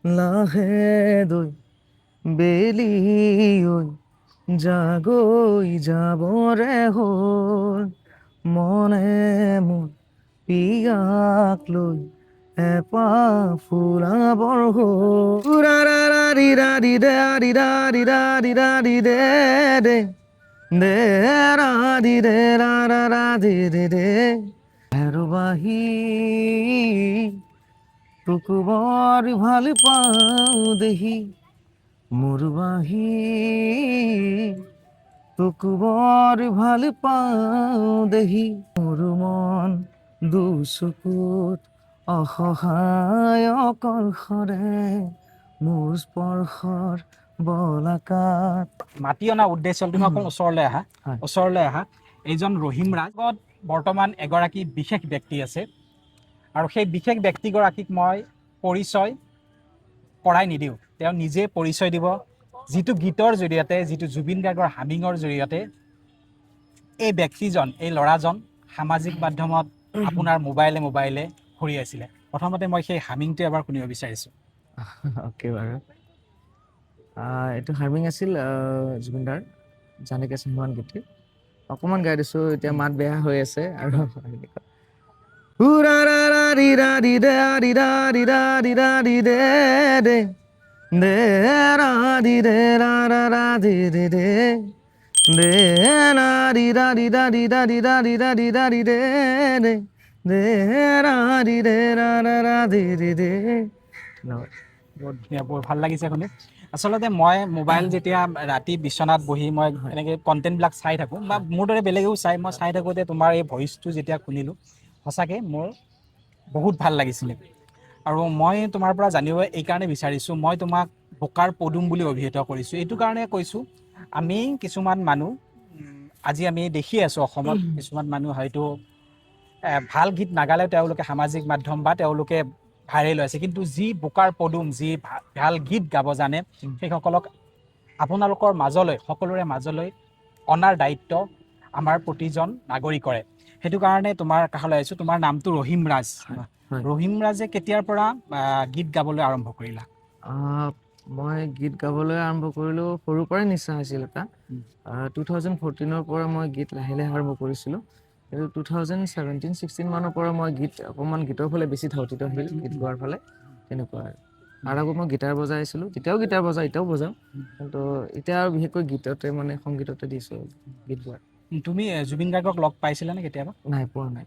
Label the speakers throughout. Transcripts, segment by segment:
Speaker 1: লাহে দই বেলি ঐ জাগৈ যাবৰে হ'ল মনে মোৰ পিয়াক লৈ এপাহ ফুলাবৰ হ'ল ৰা ৰা ৰা ৰি ৰা ৰি দে ৰি ৰা ৰি ৰা ৰি ৰা ৰি দে দে দে ৰা ৰি দে ৰা ৰা ৰা দে দে দে আৰু বাহি তোক বৰ ভাল পাওঁ দেহি মোৰ বাহি তোক বৰ ভাল পাওঁ দেহি মোৰ মন দুচকুত অসহায় কৰ্ষৰে মোৰ স্পৰ্শৰ বলাকাত
Speaker 2: মাতি অনা উদ্দেশ্য হ'ল তুমি অকণ ওচৰলৈ আহা
Speaker 1: হয়।
Speaker 2: ওচৰলৈ আহা এইজন ৰহিম ৰাজত বৰ্তমান এগৰাকী বিশেষ ব্যক্তি আছে আৰু সেই বিশেষ ব্যক্তিগৰাকীক মই পৰিচয় কৰাই নিদিওঁ তেওঁ নিজে পৰিচয় দিব যিটো গীতৰ জৰিয়তে যিটো জুবিন গাৰ্গৰ হামিঙৰ জৰিয়তে এই ব্যক্তিজন এই ল'ৰাজন সামাজিক মাধ্যমত আপোনাৰ মোবাইলে ঘূৰি আছিলে প্ৰথমতে মই সেই হামিংটো এবাৰ শুনিব বিচাৰিছোঁ
Speaker 1: অ'কে বাৰু এইটো হাৰ্মিং আছিল জুবিনদাৰ জানকী চিনেমান গীতটি অকণমান গাই দিছোঁ এতিয়া মাত বেয়া হৈ আছে আৰু ৰা ৰা ৰা ৰি ৰা ৰি দে ৰি ৰা ৰি ৰা ৰি ৰা ৰি দে দে দে ৰা ৰি দে ৰা ৰা ৰা দে দে দে দে ৰা ৰি ৰা ৰি ৰা ৰি ৰা ৰি ৰা ৰি ৰা ৰি ৰা ৰি দে দে দে ৰা ৰি দে ৰা ৰা ৰা দে দে দে
Speaker 2: বহুত ধুনীয়া বৰ ভাল লাগিছে শুনি আচলতে মই মোবাইল যেতিয়া ৰাতি বিচনাত বহি মই এনেকৈ কণ্টেণ্টবিলাক চাই থাকোঁ বা মোৰ দৰে বেলেগেও চাই মই চাই থাকোঁতে তোমাৰ এই ভইচটো যেতিয়া শুনিলোঁ সঁচাকৈ মোৰ বহুত ভাল লাগিছিলে আৰু মই তোমাৰ পৰা জানিব এইকাৰণে বিচাৰিছোঁ মই তোমাক বোকাৰ পদুম বুলি অভিহিত কৰিছোঁ এইটো কাৰণে কৈছোঁ আমি কিছুমান মানুহ আজি আমি দেখি আছোঁ অসমত কিছুমান মানুহ হয়তো ভাল গীত নাগালেও তেওঁলোকে সামাজিক মাধ্যম বা তেওঁলোকে ভাইৰেল হৈছে কিন্তু যি বোকাৰ পদুম যি ভাল গীত গাব জানে সেইসকলক আপোনালোকৰ মাজলৈ সকলোৰে মাজলৈ অনাৰ দায়িত্ব আমাৰ প্ৰতিজন নাগৰিকৰে সেইটো কাৰণে তোমাৰ কাষলৈ আহিছোঁ তোমাৰ নামটো ৰহিম ৰাজ ৰহিম ৰাজে কেতিয়াৰ পৰা গীত গাবলৈ আৰম্ভ কৰিলা
Speaker 1: মই গীত গাবলৈ আৰম্ভ কৰিলোঁ সৰুৰ পৰাই নিচা হৈছিল এটা 2014 পৰা মই গীত লাহে লাহে আৰম্ভ কৰিছিলোঁ কিন্তু 2017-16 মানৰ পৰা মই গীত অকণমান গীতৰ ফালে বেছি ধাউতিত আহিল গীত গোৱাৰ ফালে তেনেকুৱা আৰু আগত মই গীটাৰ বজাইছিলোঁ তেতিয়াও গীটাৰ বজাওঁ এতিয়াও বজাওঁ কিন্তু এতিয়া আৰু বিশেষকৈ গীততে মানে সংগীততে দিছোঁ গীত গোৱাৰ
Speaker 2: তুমি জুবিন গাৰ্গক লগ পাইছিলানে কেতিয়াবা
Speaker 1: নাই পোৱা নাই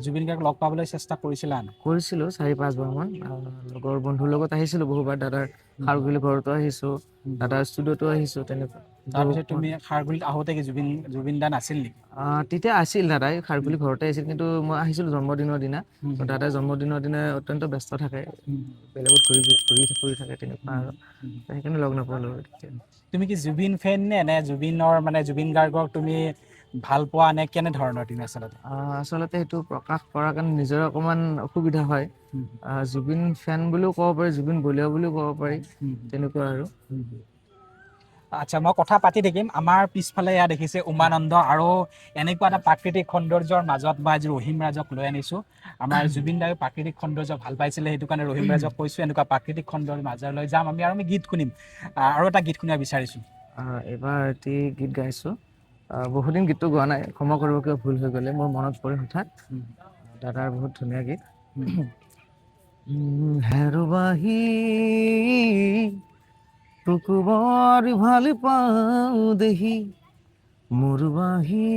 Speaker 2: জুবিন গাৰ্গক লগ পাবলৈ চেষ্টা কৰিছিলা
Speaker 1: কৰিছিলোঁ 4-5 বাৰমান লগৰ বন্ধুৰ লগত আহিছিলোঁ বহুবাৰ দাদাৰ খাৰঘুলি ঘৰতো আহিছোঁ দাদাৰ ষ্টুডিঅ'তো আহিছোঁ তেনেকুৱা
Speaker 2: তাৰপিছত তুমি খাৰঘুলিত আহোঁতে কি জুবিন দা নাছিল নেকি
Speaker 1: তেতিয়া আছিল দাদাই খাৰঘুলি ঘৰতে আহিছিল কিন্তু মই আহিছিলোঁ জন্মদিনৰ দিনা দাদাই জন্মদিনৰ দিনা অত্যন্ত ব্যস্ত থাকে বেলেগত ঘূৰি থাকে তেনেকুৱা আৰু সেইকাৰণে লগ নাপালোঁ
Speaker 2: তুমি কি জুবিন ফেন নে জুবিনৰ মানে জুবিন গাৰ্গক তুমি ভাল পোৱা নে কেনেধৰণৰ তুমি
Speaker 1: আচলতে সেইটো প্ৰকাশ কৰাৰ কাৰণে নিজৰে অকণমান অসুবিধা হয় জুবিন ফেন বুলিও ক'ব পাৰি জুবিন বলিয়া বুলিও ক'ব পাৰি তেনেকুৱা আৰু
Speaker 2: আচ্ছা মই কথা পাতি থাকিম আমাৰ পিছফালে এয়া দেখিছে উমানন্দ আৰু এনেকুৱা এটা প্ৰাকৃতিক সৌন্দৰ্যৰ মাজত মই আজি ৰহিম ৰাজক লৈ আনিছোঁ আমাৰ জুবিন দায়ো প্ৰাকৃতিক সৌন্দৰ্য ভাল পাইছিলে সেইটো কাৰণে ৰহিম ৰাজক কৈছোঁ এনেকুৱা প্ৰাকৃতিক সৌন্দৰ্যৰ মাজলৈ যাম আমি আৰু আমি গীত শুনিম আৰু এটা গীত শুনিব বিচাৰিছোঁ
Speaker 1: এইবাৰ এটি গীত গাইছোঁ বহুদিন গীতটো গোৱা নাই ক্ষমা কৰিব কিয় ভুল হৈ গ'লে মোৰ মনত পৰে হঠাৎ দাদাৰ বহুত ধুনীয়া গীত হেৰুবাহি তোক বৰ ভাল পাওঁ দেহি মোৰ বাহি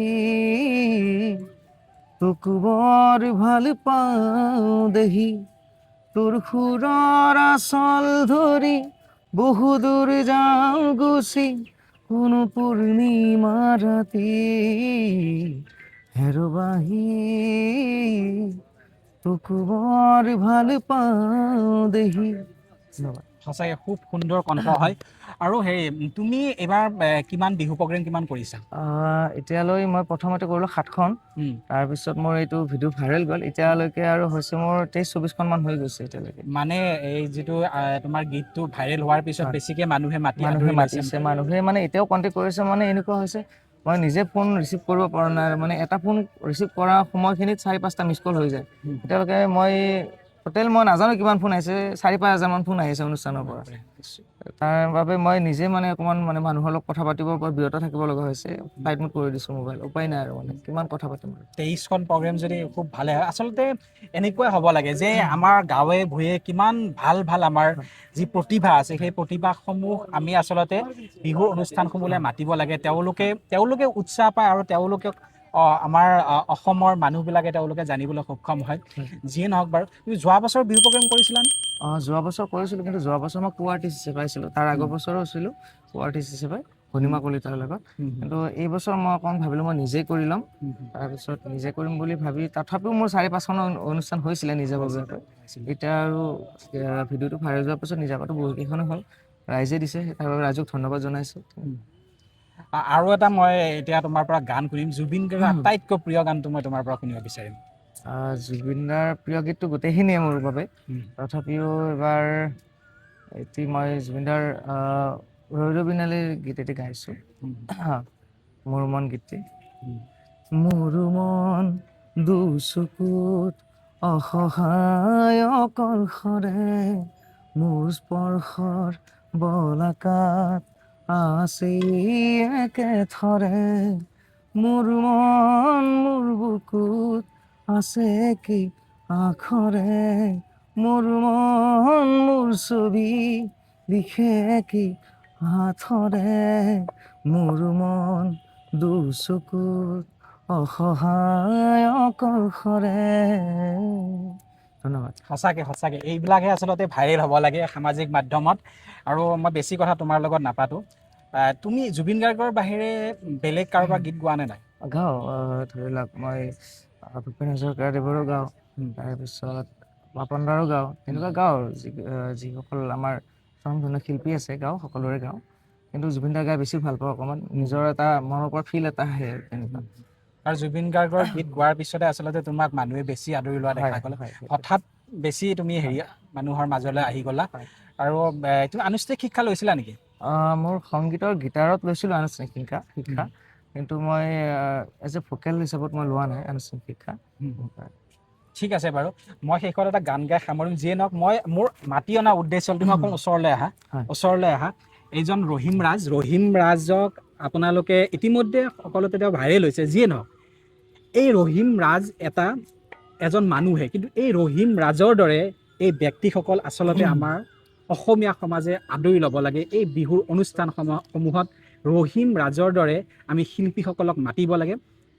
Speaker 1: তোক বৰ ভাল পাওঁ দেহি তোৰ সুৰৰ আচল ধৰি বহু দূৰ যাওঁ গুচি কোনো পূৰ্ণিমা ৰাতি হেৰুবাহি তোক বৰ ভাল পাওঁ দেহি
Speaker 2: সঁচাকৈ খুব সুন্দৰ কণ্ঠ হয় আৰু হেৰি তুমি এইবাৰ কিমান বিহু প্ৰগ্ৰেম কিমান কৰিছা
Speaker 1: এতিয়ালৈ মই প্ৰথমতে কৰিলোঁ 7খন তাৰপিছত মোৰ এইটো ভিডিঅ' ভাইৰেল গ'ল এতিয়ালৈকে আৰু হৈছে মোৰ 23-24খন মান হৈ গৈছে এতিয়ালৈকে
Speaker 2: মানে এই যিটো তোমাৰ গীতটো ভাইৰেল হোৱাৰ পিছত বেছিকে মানুহে
Speaker 1: মাতিছে মানুহে মানে এতিয়াও কণ্টেক্ট কৰিছে মানে এনেকুৱা হৈছে মই নিজে ফোন ৰিচিভ কৰিব পৰা নাই মানে এটা ফোন ৰিচিভ কৰা সময়খিনিত 4-5টা মিছ কল হৈ যায় এতিয়ালৈকে মই টোটেল মই নাজানো কিমান ফোন আহিছে, 4-5 হাজাৰমান ফোন আহিছে অনুষ্ঠানৰ পৰা। তাৰ বাবে মই নিজে মানে অকণমান মানে মানুহৰ লগত কথা পাতিবৰ পৰা বিৰত থাকিব লগা হৈছে। ফ্লাইট মোড কৰি দিছোঁ মোবাইল, উপায় নাই আৰু মানে কিমান কথা পাতিম আৰু।
Speaker 2: 23খন প্ৰগ্ৰেম যদি খুব ভালে হয়, আচলতে এনেকুৱাই হ'ব লাগে যে আমাৰ গাঁৱে ভূঞে কিমান ভাল ভাল আমাৰ যি প্ৰতিভা আছে সেই প্ৰতিভাসমূহ আমি আচলতে বিহুৰ অনুষ্ঠানসমূহলৈ মাতিব লাগে। তেওঁলোকে উৎসাহ পায় আৰু তেওঁলোকে আমাৰ অসমৰ মানুহবিলাকে তেওঁলোকে জানিবলৈ সক্ষম হয়। যিয়ে নহওক বাৰু, তুমি যোৱা বছৰ বিহু প্ৰগ্ৰেম কৰিছিলানে?
Speaker 1: যোৱা বছৰ কৰিছিলোঁ, কিন্তু যোৱা বছৰ মই কো আৰ্টিষ্ট হিচাপে পাইছিলোঁ। তাৰ আগৰ বছৰো আছিলোঁ কো আৰ্টিষ্ট হিচাপে ভনীমা কলিতাৰ লগত। কিন্তু এই বছৰ মই অকণ ভাবিলোঁ মই নিজেই কৰি ল'ম। তাৰপিছত নিজে কৰিম বুলি ভাবি তথাপিও মোৰ 4-5খন অনুষ্ঠান হৈছিলে নিজাববীয়াকৈ। এতিয়া আৰু ভিডিঅ'টো ভাইৰেল যোৱাৰ পিছত নিজাবতো বহুতকেইখনো হ'ল, ৰাইজে দিছে, তাৰ বাবে ৰাইজক ধন্যবাদ জনাইছোঁ।
Speaker 2: আৰু এটা মই এতিয়া তোমাৰ পৰা গান শুনিম, জুবিন গাৰ্গৰ আটাইতকৈ প্ৰিয় গানটো মই তোমাৰ পৰা শুনিব বিচাৰিম।
Speaker 1: জুবিনদাৰ প্ৰিয় গীতটো গোটেইখিনিয়ে মোৰ বাবে, তথাপিও এবাৰ মই জুবিনদাৰ ৰৈ ৰৈ বিনালেৰ গীত এটি গাইছোঁ, মোৰ মন গীতটি। মোৰ মন দুচকুত অসহায় অকলশৰে, মোৰ স্পৰ্শৰ বলাকাত আছে একেথৰে। মোৰ মন মোৰ বুকুত আছে কি আখৰে, মোৰ মন মোৰ ছবি লিখে কি হাতৰে। মোৰ মন দুচকুত অসহায় অকলশৰে। ধন্যবাদ।
Speaker 2: সঁচাকে এইবিলাকহে আচলতে ভাইৰেল হ'ব লাগে সামাজিক মাধ্যমত। আৰু মই বেছি কথা তোমাৰ লগত নাপাতো। তুমি জুবিন গাৰ্গৰ বাহিৰে বেলেগ কাৰোবাৰ গীত গোৱা নে নাই?
Speaker 1: গাওঁ, ধৰি লওক মই ভূপেন হাজৰিকাদেৱৰো গাওঁ, তাৰপিছত পাপন দাৰো গাওঁ, তেনেকুৱা গাওঁ আৰু যিসকল আমাৰ স্বনামধন্য শিল্পী আছে গাওঁ, সকলোৰে গাওঁ। কিন্তু জুবিন দাৰ গাই বেছি ভাল পাওঁ অকণমান, নিজৰ এটা মনৰ পৰা ফিল এটা আহে তেনেকুৱা।
Speaker 2: আৰু জুবিন গাৰ্গৰ গীত গোৱাৰ পিছতে আচলতে তোমাক মানুহে বেছি আদৰি লোৱা দেখা গ'ল। হঠাৎ বেছি তুমি মানুহৰ মাজলৈ আহি গ'লা। আৰু তুমি আনুষ্ঠানিক শিক্ষা লৈছিলা নেকি?
Speaker 1: মোৰ সংগীতৰ গীটাৰত লৈছিলোঁ আনুষ্ঠানিক শিক্ষা, কিন্তু মই এজ এ ভোকেল হিচাপত মই লোৱা নাই আনুষ্ঠানিক শিক্ষা।
Speaker 2: ঠিক আছে বাৰু, মই শেষত এটা গান গাই সামৰিম। যিয়ে নহওক, মোৰ মাতি অনা উদ্দেশ্য হ'ল তুমি অকণ ওচৰলৈ আহা। এইজন ৰহিম ৰাজক আপোনালোকে ইতিমধ্যে সকলোতে তেওঁ ভাইৰেল হৈছে। যিয়ে নহওক, এই ৰহিম ৰাজ এজন মানুহে, কিন্তু এই ৰহিম ৰাজৰ দৰে এই ব্যক্তিসকল আচলতে আমাৰ অসমীয়া সমাজে আদৰি ল'ব লাগে। এই বিহুৰ অনুষ্ঠানসমূহত ৰহিম ৰাজৰ দৰে আমি শিল্পীসকলক মাতিব লাগে।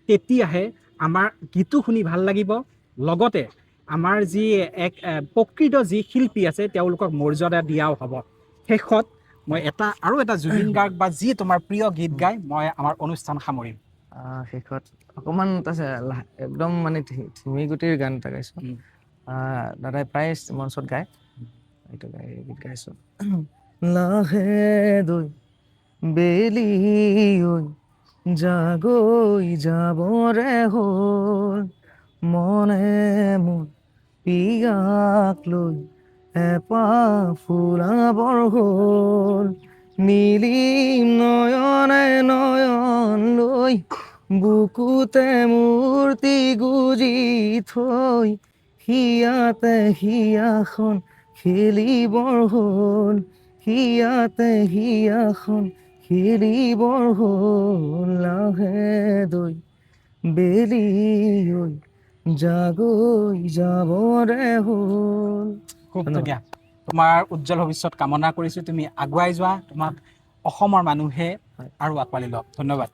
Speaker 2: তেতিয়াহে আমাৰ গীতো শুনি ভাল লাগিব, লগতে আমাৰ যি এক প্ৰকৃত যি শিল্পী আছে তেওঁলোকক মৰ্যাদা দিয়াও হ'ব। শেষত মই আৰু এটা জুবিন গাৰ্গ বা যি তোমাৰ প্ৰিয় গীত গাই মই আমাৰ অনুষ্ঠান সামৰিম।
Speaker 1: শেষত অকণমান একদম মানে ধিমি গতিৰ গান এটা গাইছোঁ। দাদাই প্ৰায় মঞ্চত গায়, এইটো গীত গাইছোঁ। লাহে দৈ বেলি ঐ জাগৈ যাবৰে হ'ল, মনে মোৰ পিয়াক লৈ এপাহ ফুলাবৰ হ'ল। নীলিম নয়নে নয়ন লৈ বুকুতে মূৰ্তি গুজি থৈ, হিয়াতে হিয়াখন খেলিবৰ হ'ল, হিয়াতে হিয়াখন খেলিবৰ হ'ল। লাহে দৈ বেলি ঐ জাগৈ যাবৰে হ'ল।
Speaker 2: খুব ধুনীয়া। তোমাৰ উজ্জ্বল ভৱিষ্যত কামনা কৰিছোঁ। তুমি আগুৱাই যোৱা, তোমাক অসমৰ মানুহে আৰু আঁকোৱালি লওক। ধন্যবাদ।